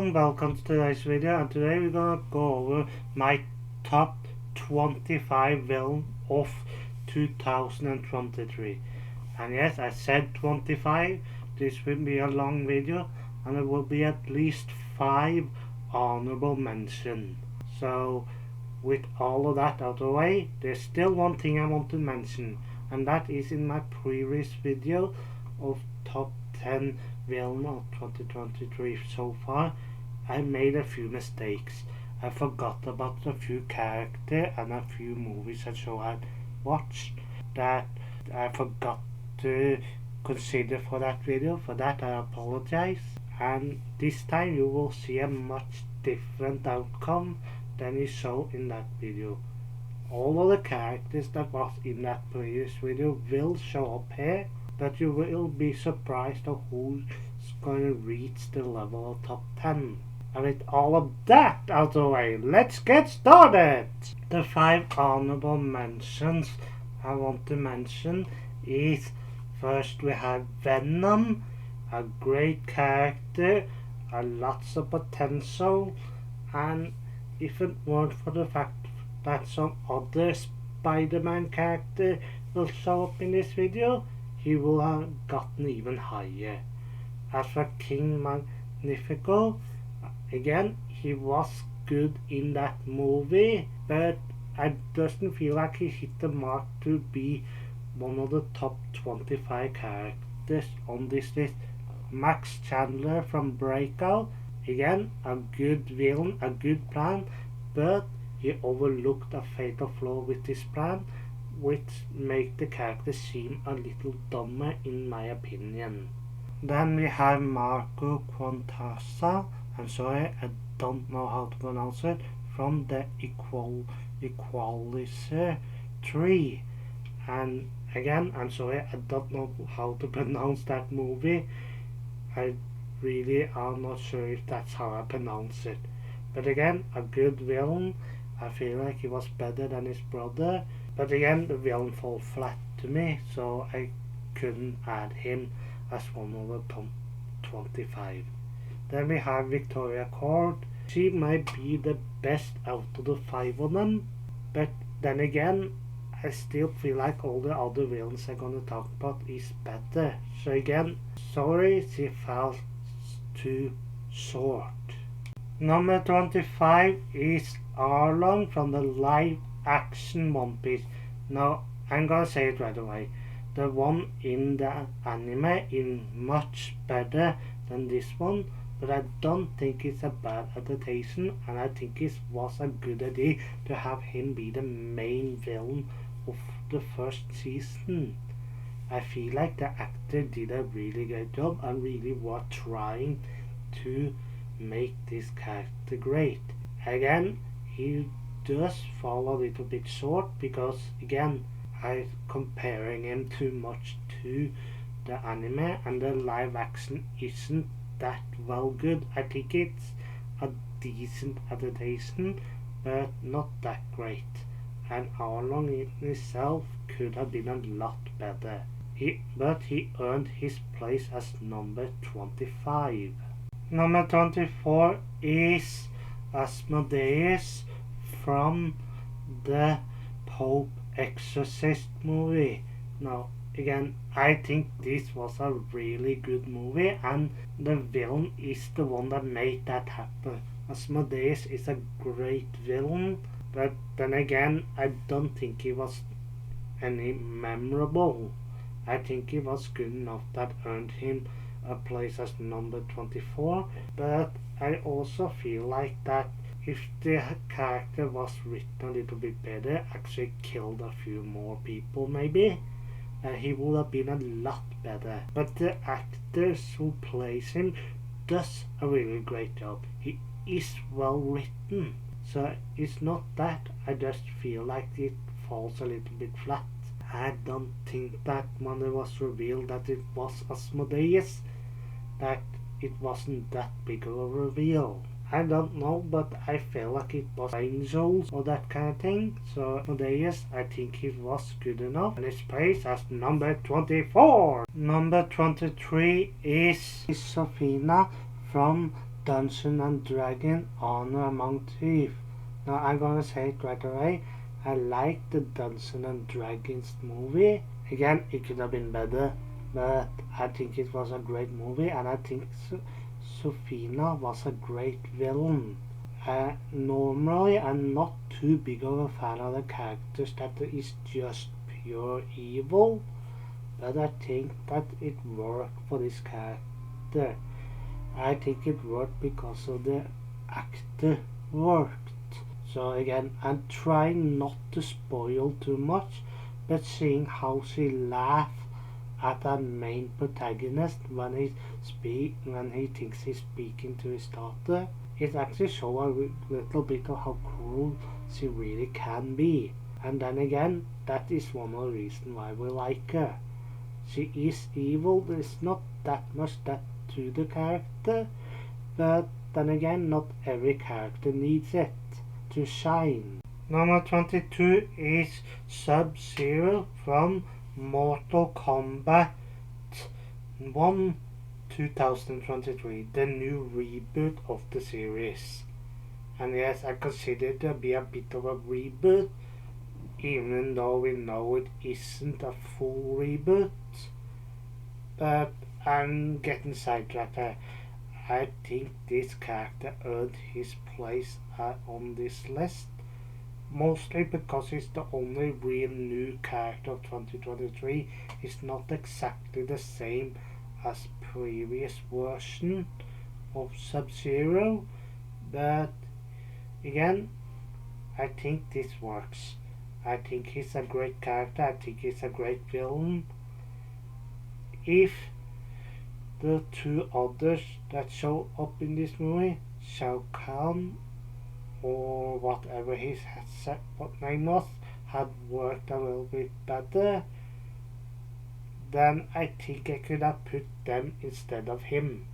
everyone, welcome to today's video, and today we're gonna go over my top 25 villains of 2023. And yes, I said 25. This will be a long video and it will be at least 5 honorable mentions. So with all of that out of the way, there's still one thing I want to mention, and that is in my previous video of top 10 villain of 2023 so far, I made a few mistakes. I forgot about a few characters and a few movies I had watched that I forgot to consider for that video. For that I apologize, and this time you will see a much different outcome than you saw in that video. All of the characters that was in that previous video will show up here, but you will be surprised of who's going to reach the level of top 10. And with all of that out of the way, let's get started! The 5 honorable mentions I want to mention is, first we have Venom, a great character, lots of potential, and if it weren't for the fact that some other Spider-Man character will show up in this video, he will have gotten even higher. As for King Magnifico, again, he was good in that movie, but I doesn't feel like he hit the mark to be one of the top 25 characters on this list. Max Chandler from Breakout, again, a good villain, a good plan, but he overlooked a fatal flaw with this plan, which make the character seem a little dumber in my opinion. Then we have Marco Quantasa, I'm sorry, I don't know how to pronounce it, from the Equalizer 3. And again, I'm sorry, I don't know how to pronounce that movie. I really am not sure if that's how I pronounce it. But again, a good villain. I feel like he was better than his brother. But again, the villain fell flat to me, so I couldn't add him as one of the top 25. Then we have Victoria Court. She might be the best out of the 5 of them, but then again, I still feel like all the other villains I'm gonna talk about is better. So again, sorry, she fell too short. Number 25 is Arlon from the live action One Piece. Now, I'm gonna say it right away. The one in the anime is much better than this one, but I don't think it's a bad adaptation, and I think it was a good idea to have him be the main villain of the first season. I feel like the actor did a really great job and really was trying to make this character great. Again, he does fall a little bit short because again, I'm comparing him too much to the anime, and the live action isn't that well good. I think it's a decent adaptation, but not that great. And Arlon in itself could have been a lot better. But he earned his place as number 25. Number 24 is Asmodeus from the Pope Exorcist movie. Now, again, I think this was a really good movie, and the villain is the one that made that happen. Asmodeus is a great villain, but then again, I don't think he was any memorable. I think he was good enough that earned him a place as number 24, but I also feel like that if the character was written a little bit better, actually killed a few more people maybe, he would have been a lot better. But the actors who plays him does a really great job. He is well written, so it's not that. I just feel like it falls a little bit flat. I don't think that when it was revealed that it was Asmodeus, that it wasn't that big of a reveal. I don't know, but I feel like it was angels or that kind of thing. So Asmodeus, I think it was good enough, and it's placed as number 24. Number 23 is Sopina from Dungeons and Dragons Honor Among Thieves. Now I'm gonna say it right away. I like the Dungeons and Dragons movie. Again, it could have been better, but I think it was a great movie, and I think Sopina was a great villain. Normally, I'm not too big of a fan of the characters that is just pure evil, but I think that it worked for this character. I think it worked because of the actor worked. So again, I'm trying not to spoil too much, but seeing how she laughs at our main protagonist when he thinks he's speaking to his daughter, it actually shows a little bit of how cruel she really can be. And then again, that is one of the reasons why we like her. She is evil. There's not that much depth to the character, but then again, not every character needs it to shine. Number 22 is Subzero from Mortal Kombat 1 2023, the new reboot of the series. And yes, I consider it to be a bit of a reboot, even though we know it isn't a full reboot. But I'm getting sidetracked. I think this character earned his place on this list, mostly because he's the only real new character of 2023. He's not exactly the same as previous version of Subzero, but again, I think this works. I think he's a great character. I think he's a great villain. If the two others that show up in this movie, Shao Kahn or whatever his name was, had worked a little bit better, then I think I could have put them instead of him.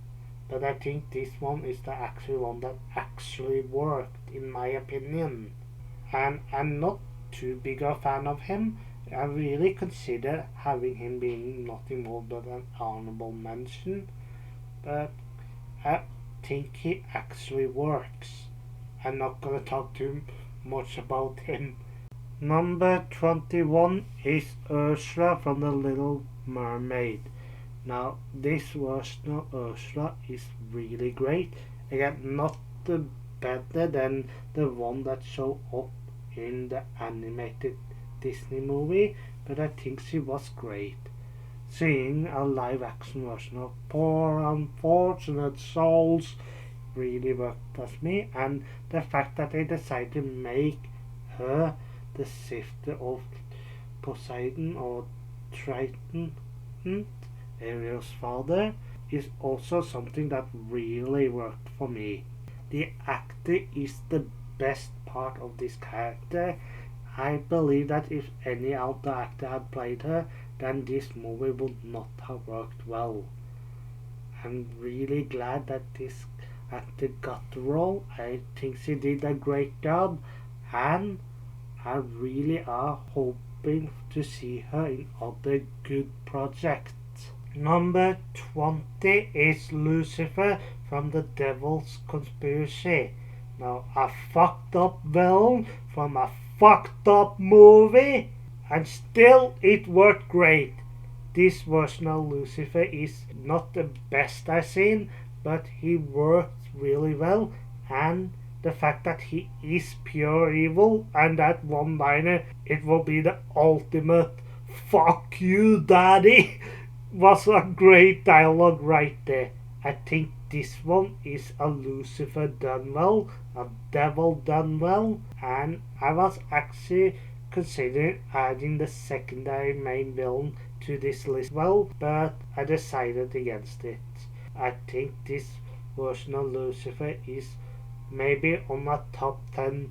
But I think this one is the actual one that actually worked, in my opinion. And I'm not too big a fan of him. I really consider having him being nothing more but an honorable mention, but I think he actually works. I'm not gonna talk too much about him. Number 21 is Ursula from The Little Mermaid. Now, this version of Ursula is really great. Again, not better than the one that showed up in the animated Disney movie, but I think she was great. Seeing a live action version of Poor Unfortunate Souls really worked as me, and the fact that they decided to make her the sister of Poseidon or Triton, Ariel's father, is also something that really worked for me. The actor is the best part of this character. I believe that if any other actor had played her, then this movie would not have worked well. I'm really glad that this actor got the role. I think she did a great job, and I really are hoping to see her in other good projects. Number 20 is Lucifer from The Devil's Conspiracy. Now, a fucked up villain from a fucked up movie, and still it worked great. This version of Lucifer is not the best I've seen, but he works really well, and the fact that he is pure evil, and that one-liner, "it will be the ultimate fuck you daddy," was a great dialogue right there. I think this one is a Lucifer done well, a devil done well, and I was actually considering adding the secondary main villain to this list well, but I decided against it. I think this version of Lucifer is maybe on my top 10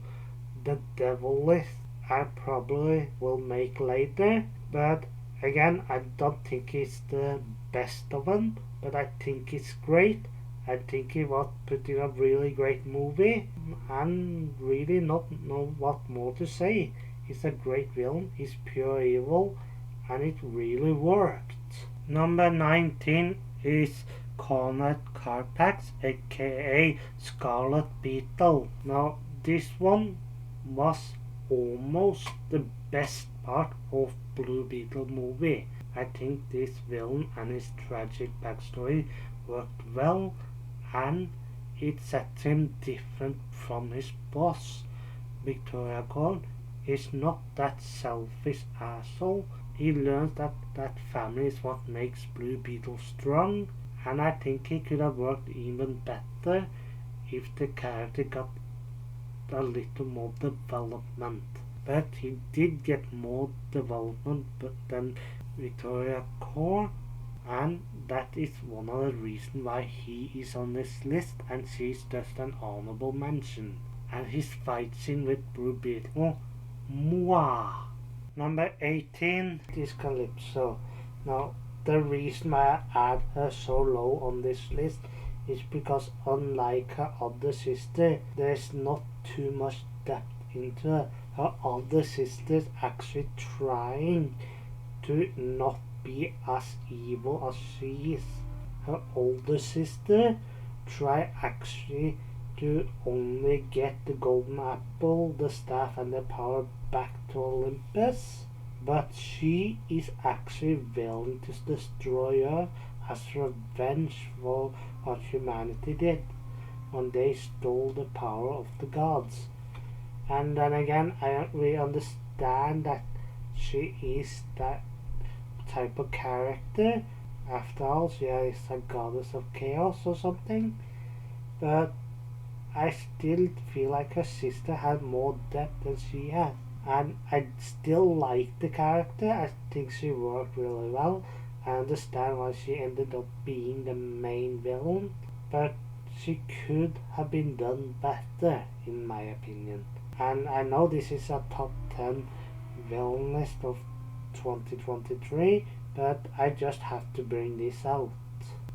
the devil list I probably will make later, but again, I don't think it's the best of them, but I think it's great. I think he was putting a really great movie, and really not know what more to say. He's a great villain, he's pure evil, and it really worked. Number 19 is Cornet Carpax, aka Scarlet Beetle. Now this one was almost the best part of Blue Beetle movie. I think this villain and his tragic backstory worked well, and it sets him different from his boss. Victoria Corn is not that selfish asshole. He learns that family is what makes Blue Beetle strong, and I think he could have worked even better if the character got a little more development. But he did get more development than Victoria Corn, and that is one of the reasons why he is on this list and she's just an honorable mention. And his fight scene with Blue Beetle, mwah! Number 18 is Calypso. Now, the reason why I add her so low on this list is because unlike her other sister, there's not too much depth into her. Her other sister's actually trying to not be as evil as she is. Her older sister try actually to only get the golden apple, the staff and the power back to Olympus, but she is actually willing to destroy her as revenge for what humanity did when they stole the power of the gods. And then again, I don't really understand that she is that type of character. After all, she is a goddess of chaos or something, but I still feel like her sister had more depth than she had, and I still like the character. I think she worked really well. I understand why she ended up being the main villain, but she could have been done better in my opinion. And I know this is a top 10 villain list of 2023, but I just have to bring this out.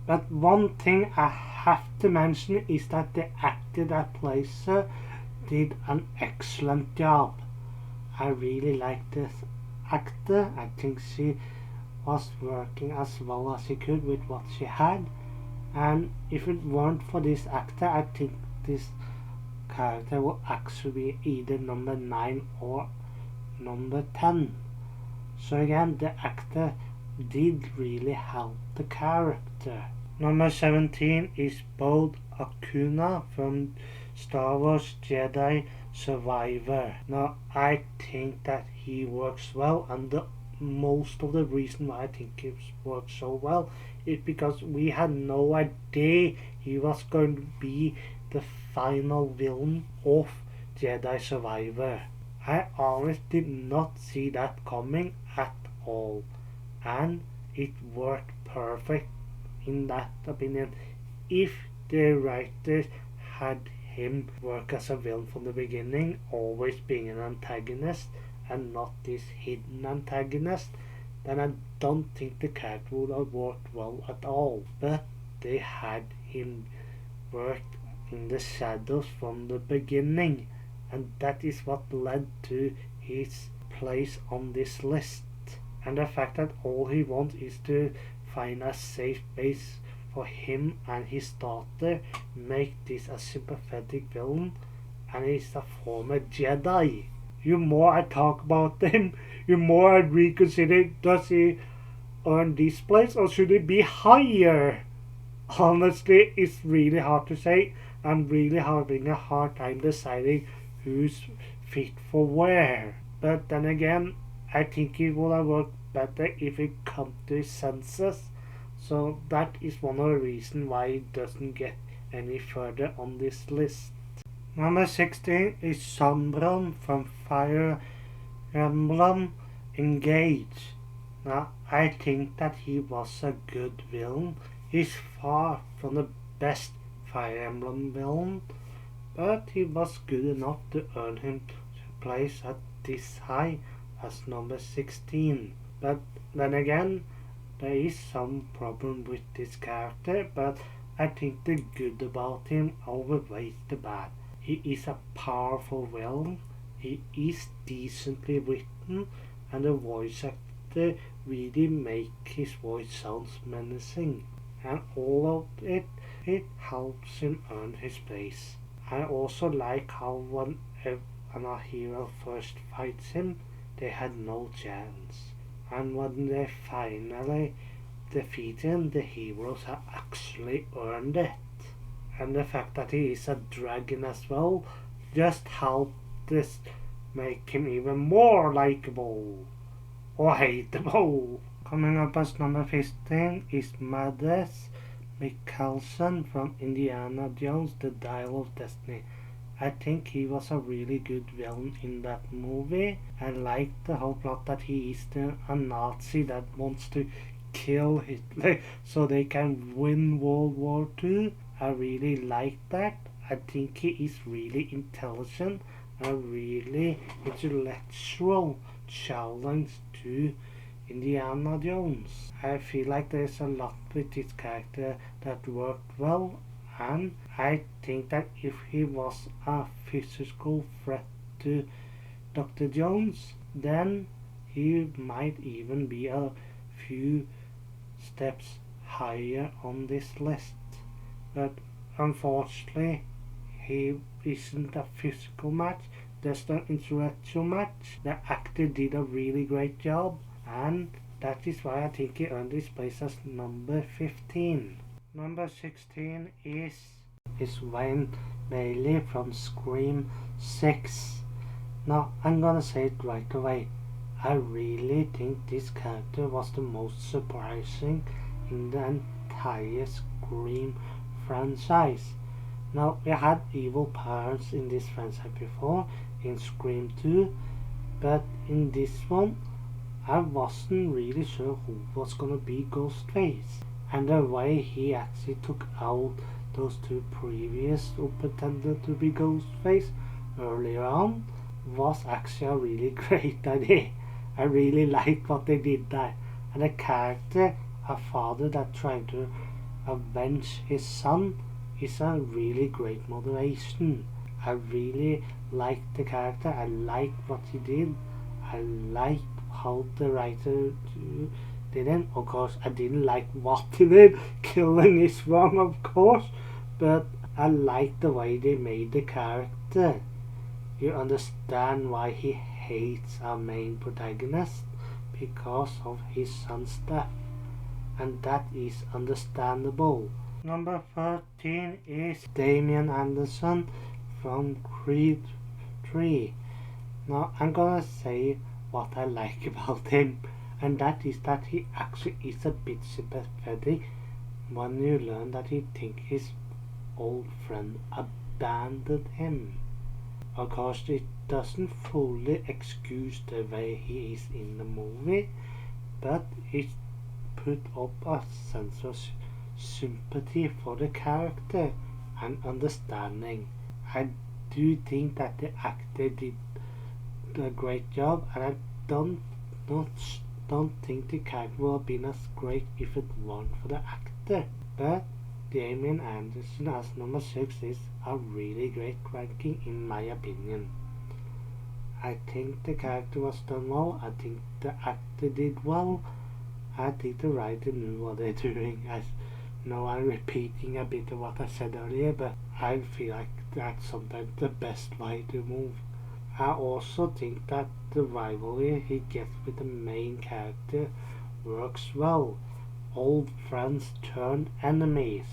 But one thing I have to mention is that the actor that plays her did an excellent job. I really like this actor. I think she was working as well as she could with what she had. And if it weren't for this actor, I think this character will actually be either number 9 or number 10. So again, the actor did really help the character. Number 17 is both Akuna from Star Wars Jedi Survivor. Now I think that he works well, and most of the reason why I think he works so well is because we had no idea he was going to be the final villain of Jedi Survivor. I honestly did not see that coming at all, and it worked perfect in that opinion. If the writers had him work as a villain from the beginning, always being an antagonist and not this hidden antagonist, then I don't think the character would have worked well at all. But they had him work in the shadows from the beginning, and that is what led to his place on this list. And the fact that all he wants is to find a safe base for him and his daughter make this a sympathetic villain, and he's a former Jedi. The more I talk about him, the more I reconsider, does he earn this place or should it be higher? Honestly, it's really hard to say. I'm really having a hard time deciding who's fit for where. But then again, I think it would have worked better if it come to his senses. So that is one of the reasons why it doesn't get any further on this list. Number 16 is Sombron from Fire Emblem Engage. Now, I think that he was a good villain. He's far from the best Fire Emblem villain, but he was good enough to earn him to place at this high as number 16. But then again, there is some problem with this character, but I think the good about him outweighs the bad. He is a powerful villain, he is decently written, and the voice actor really make his voice sounds menacing. and all of it helps him earn his place. I also like how when a hero first fights him, they had no chance, and when they finally defeat him, the heroes have actually earned it. And the fact that he is a dragon as well just helped this make him even more likable or hateable. Coming up as number 15 is Mads Mikkelsen from Indiana Jones, The Dial of Destiny. I think he was a really good villain in that movie. I like the whole plot that he is a Nazi that wants to kill Hitler so they can win World War II. I really like that. I think he is really intelligent, a really intellectual challenge to Indiana Jones. I feel like there's a lot with this character that worked well, and I think that if he was a physical threat to Dr. Jones, then he might even be a few steps higher on this list. But unfortunately, he isn't a physical match, just an intellectual match. The actor did a really great job, and that is why I think he earned his place as number 15. Number 16 is Wayne Bailey from Scream 6. Now, I'm gonna say it right away. I really think this character was the most surprising in the entire Scream franchise. Now, we had evil parents in this franchise before, in Scream 2, but in this one, I wasn't really sure who was gonna be Ghostface. And the way he actually took out those two previous who pretended to be Ghostface earlier on was actually a really great idea. I really liked what they did there. And the character, a father that trying to avenge his son, is a really great motivation. I really liked the character. I liked what he did. I liked how the writer did it. Of course, I didn't like what he did. Killing is wrong, of course, but I liked the way they made the character. You understand why he hates our main protagonist because of his son's death, and that is understandable. Number 13 is Damian Anderson from Creed 3. Now, I'm gonna say what I like about him, and that is that he actually is a bit sympathetic when you learn that he thinks his old friend abandoned him. Of course, it doesn't fully excuse the way he is in the movie, but it put up a sense of sympathy for the character and understanding. I do think that the actor did a great job, and I don't think the character would have been as great if it weren't for the actor. But Damian Anderson as number 6 is a really great ranking in my opinion. I think the character was done well. I think the actor did well. I think the writer knew what they're doing. I know I'm repeating a bit of what I said earlier, but I feel like that's sometimes the best way to move. I also think that the rivalry he gets with the main character works well. Old friends turn enemies.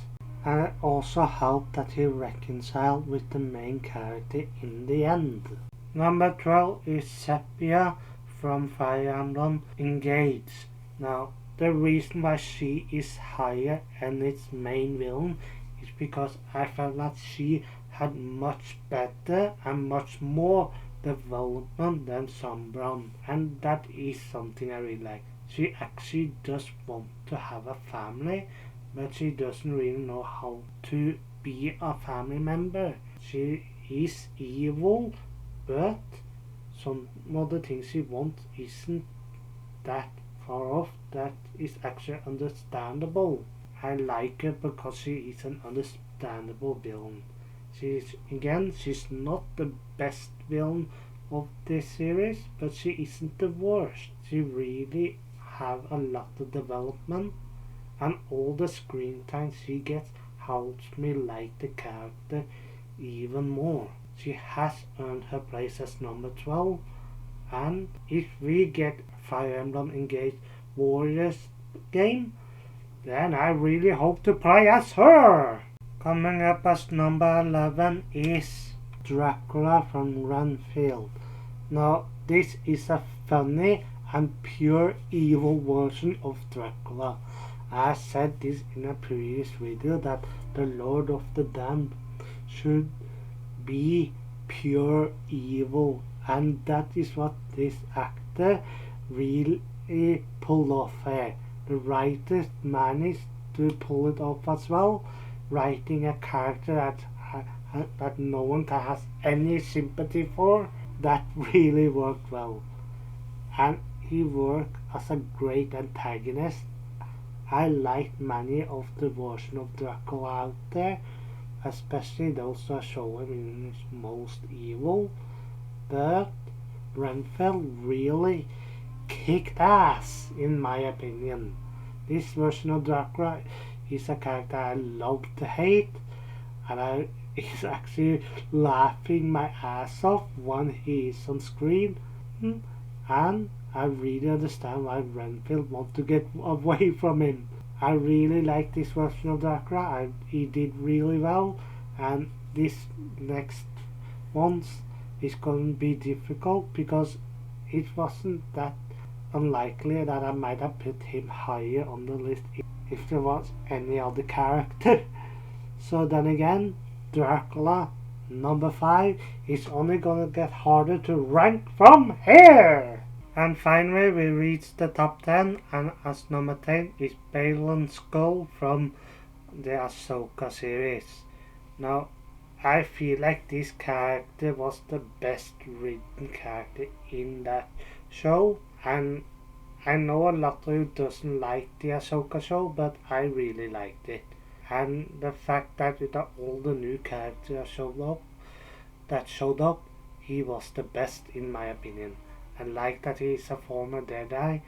And it also helped that he reconciled with the main character in the end. Number 12 is Sepia from Fire Emblem Engage. Now, the reason why she is higher than its main villain is because I felt that she had much better and much more development than Sombra, and that is something I really like. She actually does want to have a family, but she doesn't really know how to be a family member. She is evil, but some of the things she wants isn't that far off. That is actually understandable. I like her because she is an understandable villain. She's not the best villain of this series, but she isn't the worst. She really have a lot of development, and all the screen time she gets helps me like the character even more. She has earned her place as number 12, and if we get Fire Emblem Engage Warriors game, then I really hope to play as her. Coming up as number 11 is Dracula from Renfield. Now, this is a funny and pure evil version of Dracula. I said this in a previous video that the Lord of the Damned should be pure evil, and that is what this actor really pulled off here. The writers managed to pull it off as well, writing a character that no one has any sympathy for. That really worked well, and he worked as a great antagonist. I liked many of the versions of Dracula out there, especially those that show him in his most evil, but Renfield really kicked ass in my opinion. This version of Dracula is a character I love to hate, and I is actually laughing my ass off when he is on screen, and I really understand why Renfield wants to get away from him. I really like this version of Dracula. He did really well, and this next one is going to be difficult because it wasn't that unlikely that I might have put him higher on the list if there was any other character. So then again, Dracula number 5 is only gonna get harder to rank from here. And finally we reach the top 10, and as number 10 is Balan's Skull from the Ahsoka series. Now, I feel like this character was the best written character in that show, and I know a lot of you doesn't like the Ahsoka show, but I really liked it. And the fact that with all the new characters that showed up, he was the best in my opinion. I like that he is a former Jedi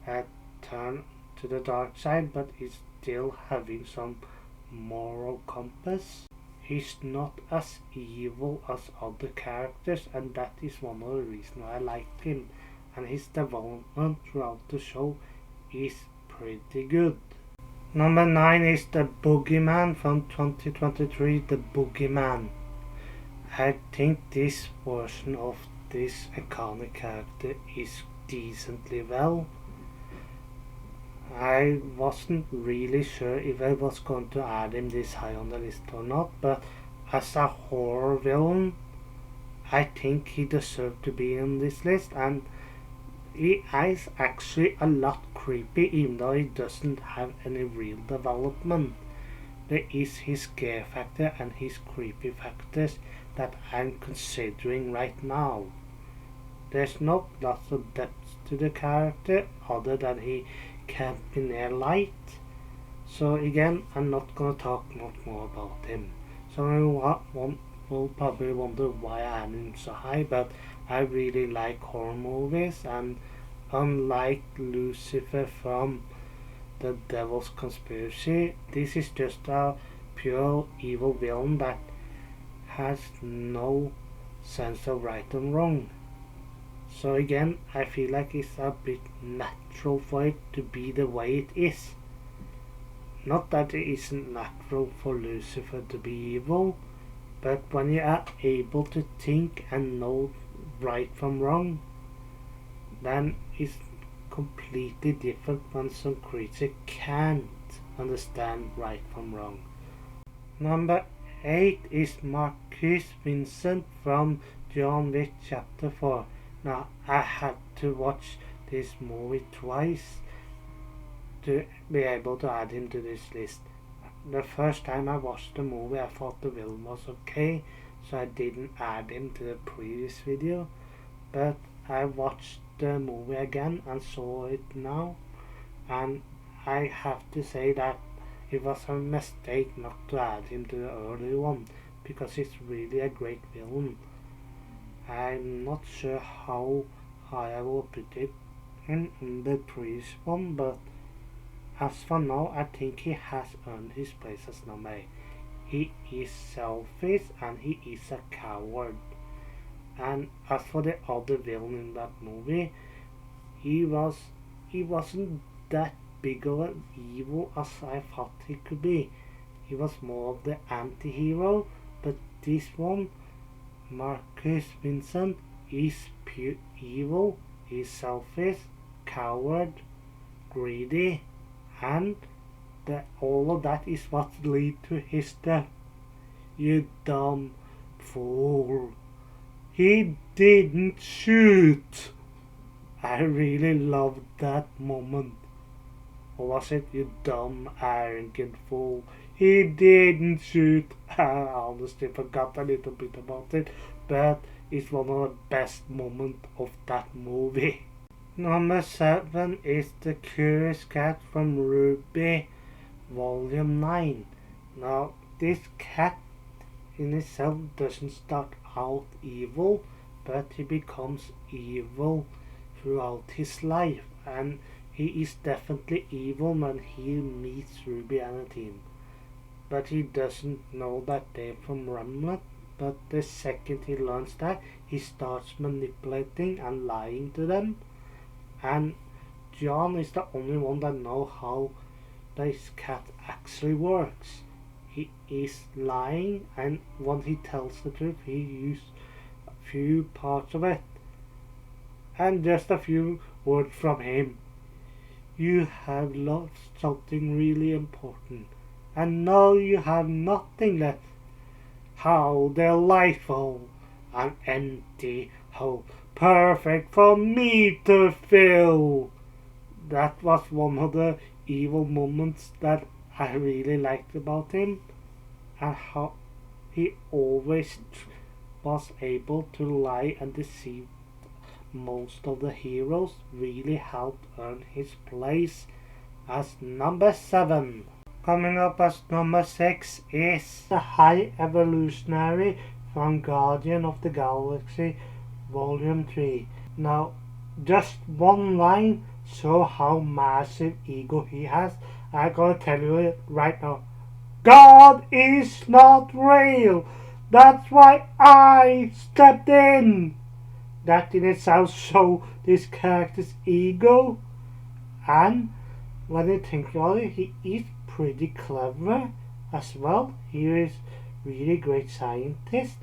that turned to the dark side, but is still having some moral compass. He's not as evil as other characters, and that is one of the reasons I liked him. And his development throughout the show is pretty good. Number 9 is the Boogeyman from 2023, the Boogeyman. I think this version of this iconic character is decently well. I wasn't really sure if I was going to add him this high on the list or not, but as a horror villain, I think he deserved to be on this list, and he is actually a lot creepy even though he doesn't have any real development. There is his scare factor and his creepy factors that I'm considering right now. There's not lots of depth to the character other than he can't be near light. So again, I'm not gonna talk much more about him. Someone will probably wonder why I am him so high, but I really like horror movies, and unlike Lucifer from The Devil's Conspiracy, this is just a pure evil villain that has no sense of right and wrong. So again, I feel like it's a bit natural for it to be the way it is. Not that it isn't natural for Lucifer to be evil, but when you are able to think and know right from wrong, then it's completely different when some creature can't understand right from wrong. Number 8 is Marquis Vincent from John Wick Chapter 4. Now, I had to watch this movie twice to be able to add him to this list. The first time I watched the movie, I thought the villain was okay, so I didn't add him to the previous video, but I watched the movie again and saw it now, and I have to say that it was a mistake not to add him to the early one, because it's really a great villain. I'm not sure how high I will put it in the previous one, but as for now, I think he has earned his place as number 8. He is selfish and he is a coward. And as for the other villain in that movie, he wasn't that big of an evil as I thought he could be. He was more of the anti-hero, but this one, Marcus Vincent, is pure evil. He's selfish, coward, greedy, and all of that is what leads to his death. You dumb fool. He didn't shoot. I really loved that moment. Or was it, you dumb, arrogant fool? He didn't shoot. I honestly forgot a little bit about it, but it's one of the best moments of that movie. Number 7 is The Curious Cat from Ruby, Volume 9. Now, this cat in itself doesn't start out evil, but he becomes evil throughout his life, and he is definitely evil when he meets Ruby and the team. But he doesn't know that they're from Remnant, but the second he learns that, he starts manipulating and lying to them. And John is the only one that knows how this cat actually works. He is lying, and when he tells the truth, he uses a few parts of it. And just a few words from him. You have lost something really important, and now you have nothing left. How delightful! An empty hole, perfect for me to fill. That was one of the evil moments that I really liked about him, and how he always was able to lie and deceive most of the heroes. Really helped earn his place as number 7. Coming up as number 6 is the High Evolutionary from Guardian of the Galaxy Volume 3. Now, just one line shows how massive ego he has. I'm gonna tell you it right now. God is not real. That's why I stepped in. That in itself shows this character's ego. And when you think about it, he is pretty clever as well. He is really great scientist,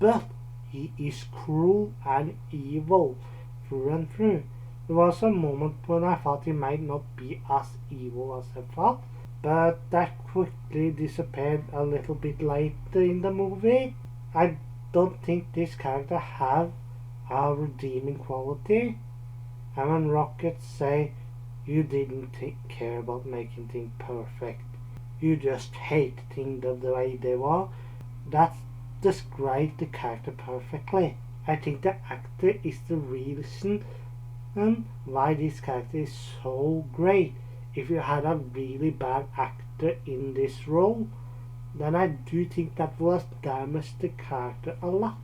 but he is cruel and evil through and through. There was a moment when I thought he might not be as evil as I thought, but that quickly disappeared a little bit later in the movie. I don't think this character have a redeeming quality. And when Rockets say you didn't care about making things perfect, you just hate things the way they were, that describes the character perfectly. I think the actor is the reason why this character is so great. If you had a really bad actor in this role, then I do think that would damage the character a lot.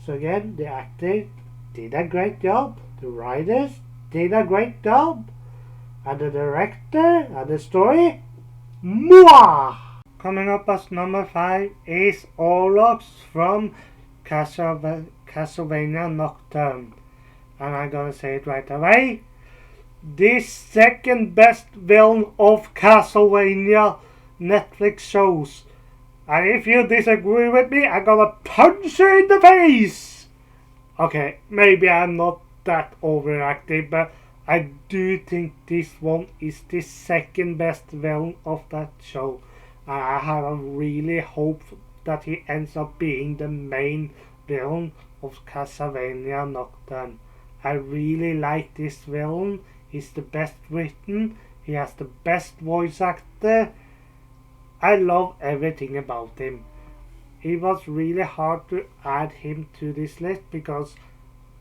So again, the actor did a great job, the writers did a great job, and the director and the story, mwah! Coming up as number 5 is Orlocks from Castlevania Nocturne. And I'm gonna say it right away. The second best villain of Castlevania Netflix shows. And if you disagree with me, I'm gonna punch you in the face! Okay, maybe I'm not that overactive, but I do think this one is the second best villain of that show. And I have a really hope that he ends up being the main villain of Castlevania Nocturne. I really like this villain. He's the best written. He has the best voice actor. I love everything about him. It was really hard to add him to this list because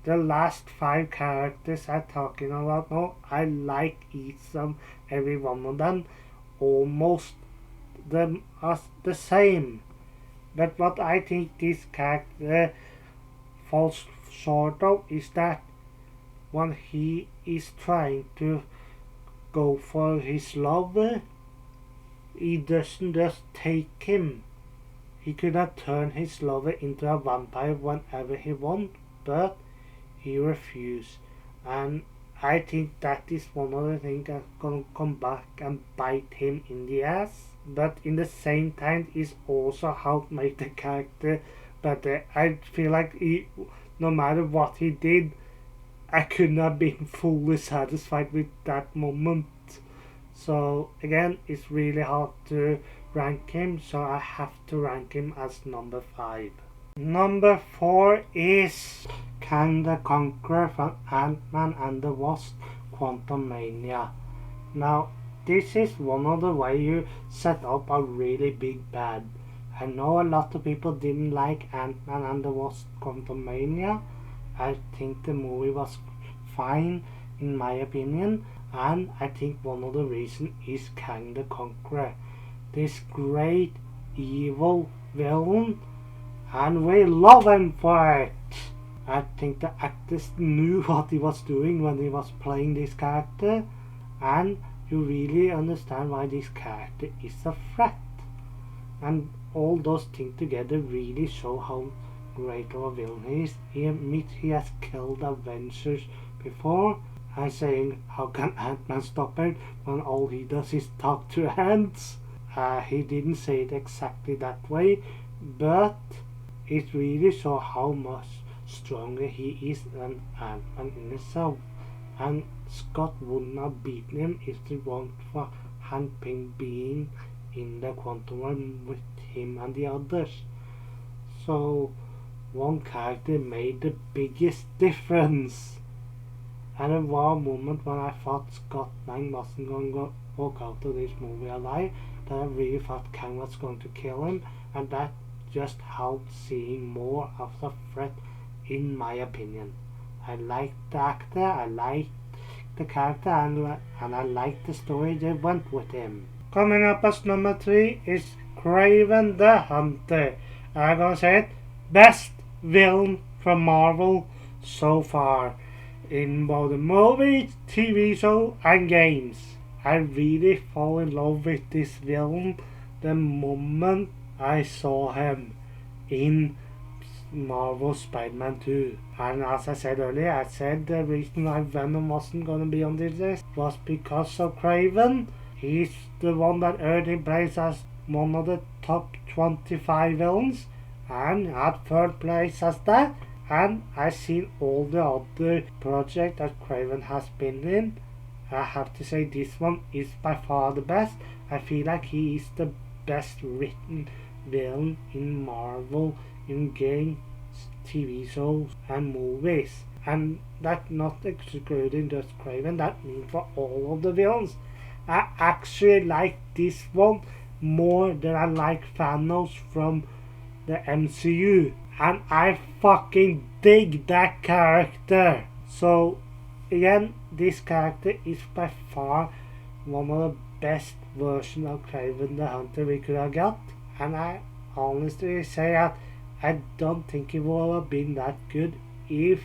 the last 5 characters I'm talking about now, I like each and every one of them. Almost them as the same. But what I think this character falls short of is that when he is trying to go for his lover. He doesn't just take him. He could have turned his lover into a vampire whenever he wanted, but he refused. And I think that is one of the things that's gonna come back and bite him in the ass. But in the same time, it's also how to make the character better. I feel like no matter what he did, I could not be fully satisfied with that moment. So again, it's really hard to rank him, so I have to rank him as number 5. Number 4 is Kang the Conqueror from Ant-Man and the Wasp: Quantumania. Now, this is one of the way you set up a really big bad. I know a lot of people didn't like Ant-Man and the Wasp: Quantumania. I think the movie was fine in my opinion, and I think one of the reasons is Kang the Conqueror. This great evil villain, and we love him for it. I think the actors knew what he was doing when he was playing this character, and you really understand why this character is a threat. And all those things together really show how great of a villain he is. He admits he has killed Avengers before, and saying how can Ant-Man stop it when all he does is talk to ants. He didn't say it exactly that way, but it really shows how much stronger he is than Ant-Man in himself. And Scott would not beat him if it weren't for Hank Pym being in the quantum realm with him and the others. So one character made the biggest difference. And there was a moment when I thought Scott Lang wasn't going to walk out of this movie alive, that I really thought Kang was going to kill him, and that just helped seeing more of the threat in my opinion. I liked the actor, I liked the character, and I liked the story they went with him. Coming up as number 3 is Kraven the Hunter. I'm gonna say it, best villain from Marvel so far, in both the movie, TV show and games. I really fall in love with this villain the moment I saw him in Marvel Spider-Man 2. And as I said earlier, I said the reason why Venom wasn't gonna be on this list was because of Kraven. He's the one that earned him place as one of the top 25 villains, and at 3rd place as that. And I've seen all the other projects that Kraven has been in. I have to say this one is by far the best. I feel like he is the best written villain in Marvel, in games, TV shows and movies. And that not excluding just Kraven, that means for all of the villains. I actually like this one more than I like Thanos from the MCU. And I fucking dig that character. So again, this character is by far one of the best versions of Kraven the Hunter we could have got. And I honestly say that I don't think it would have been that good if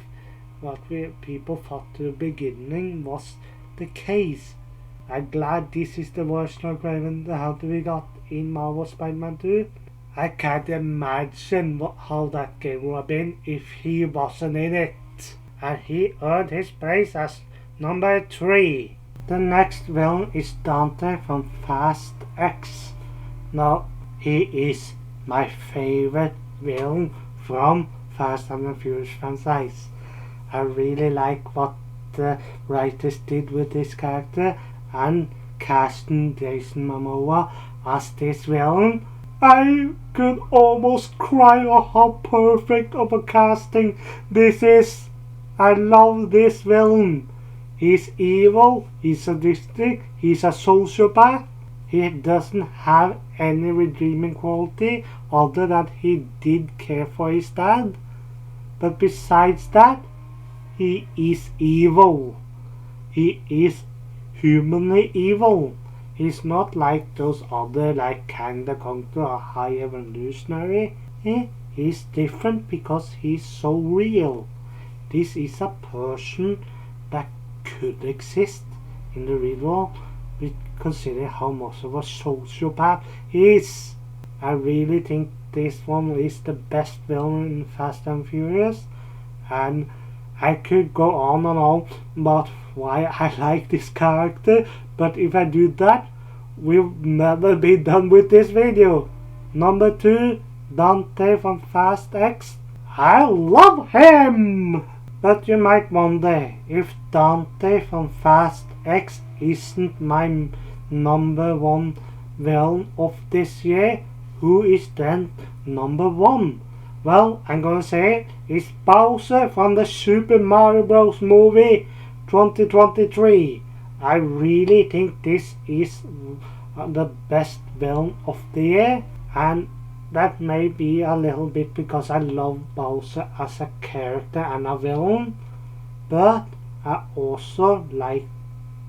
what people thought to the beginning was the case. I'm glad this is the version of Kraven the Hunter we got in Marvel Spider-Man 2. I can't imagine how that game would have been if he wasn't in it. And he earned his place as number 3. The next villain is Dante from Fast X. Now, he is my favorite villain from Fast and the Furious franchise. I really like what the writers did with this character, and casting Jason Momoa as this villain. I could almost cry of how perfect of a casting this is. I love this villain. He's evil, he's sadistic, he's a sociopath. He doesn't have any redeeming quality other than he did care for his dad. But besides that, he is evil. He is humanly evil. He's not like those other, like Kang the Conqueror or High Evolutionary. He's different because he's so real. This is a person that could exist in the real world, considering how much of a sociopath he is. I really think this one is the best villain in Fast and Furious, and I could go on and on about why I like this character, but if I do that, we'll never be done with this video. Number 2, Dante from Fast X. I love him! But you might wonder, if Dante from Fast X isn't my number 1 villain of this year, who is then number 1? Well, I'm gonna say it's Bowser from the Super Mario Bros. Movie 2023. I really think this is the best villain of the year, and that may be a little bit because I love Bowser as a character and a villain, but I also like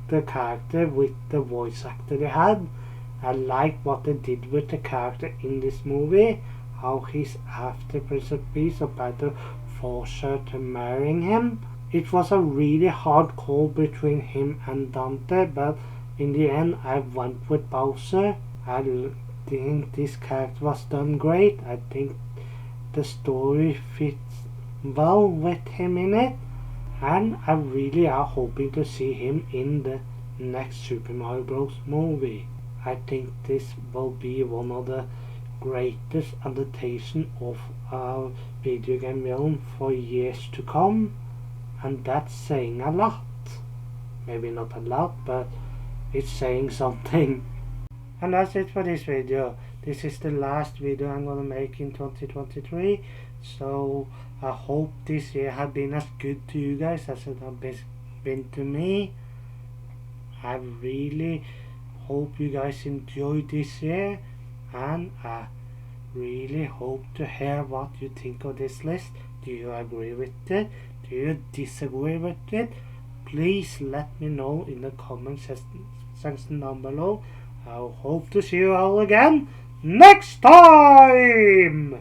the character with the voice actor they had. I like what they did with the character in this movie, how he's after Princess Peach about to force her to marrying him. It was a really hard call between him and Dante, but in the end I went with Bowser. I think this character was done great. I think the story fits well with him in it, and I really are hoping to see him in the next Super Mario Bros. Movie. I think this will be one of the greatest adaptation of a video game villain for years to come, and that's saying a lot. Maybe not a lot, but it's saying something. And that's it for this video. This is the last video I'm gonna make in 2023, so I hope this year has been as good to you guys as it has been to me. I really hope you guys enjoyed this year, and I really hope to hear what you think of this list. Do you agree with it? Do you disagree with it? Please let me know in the comment section down below. I hope to see you all again next time!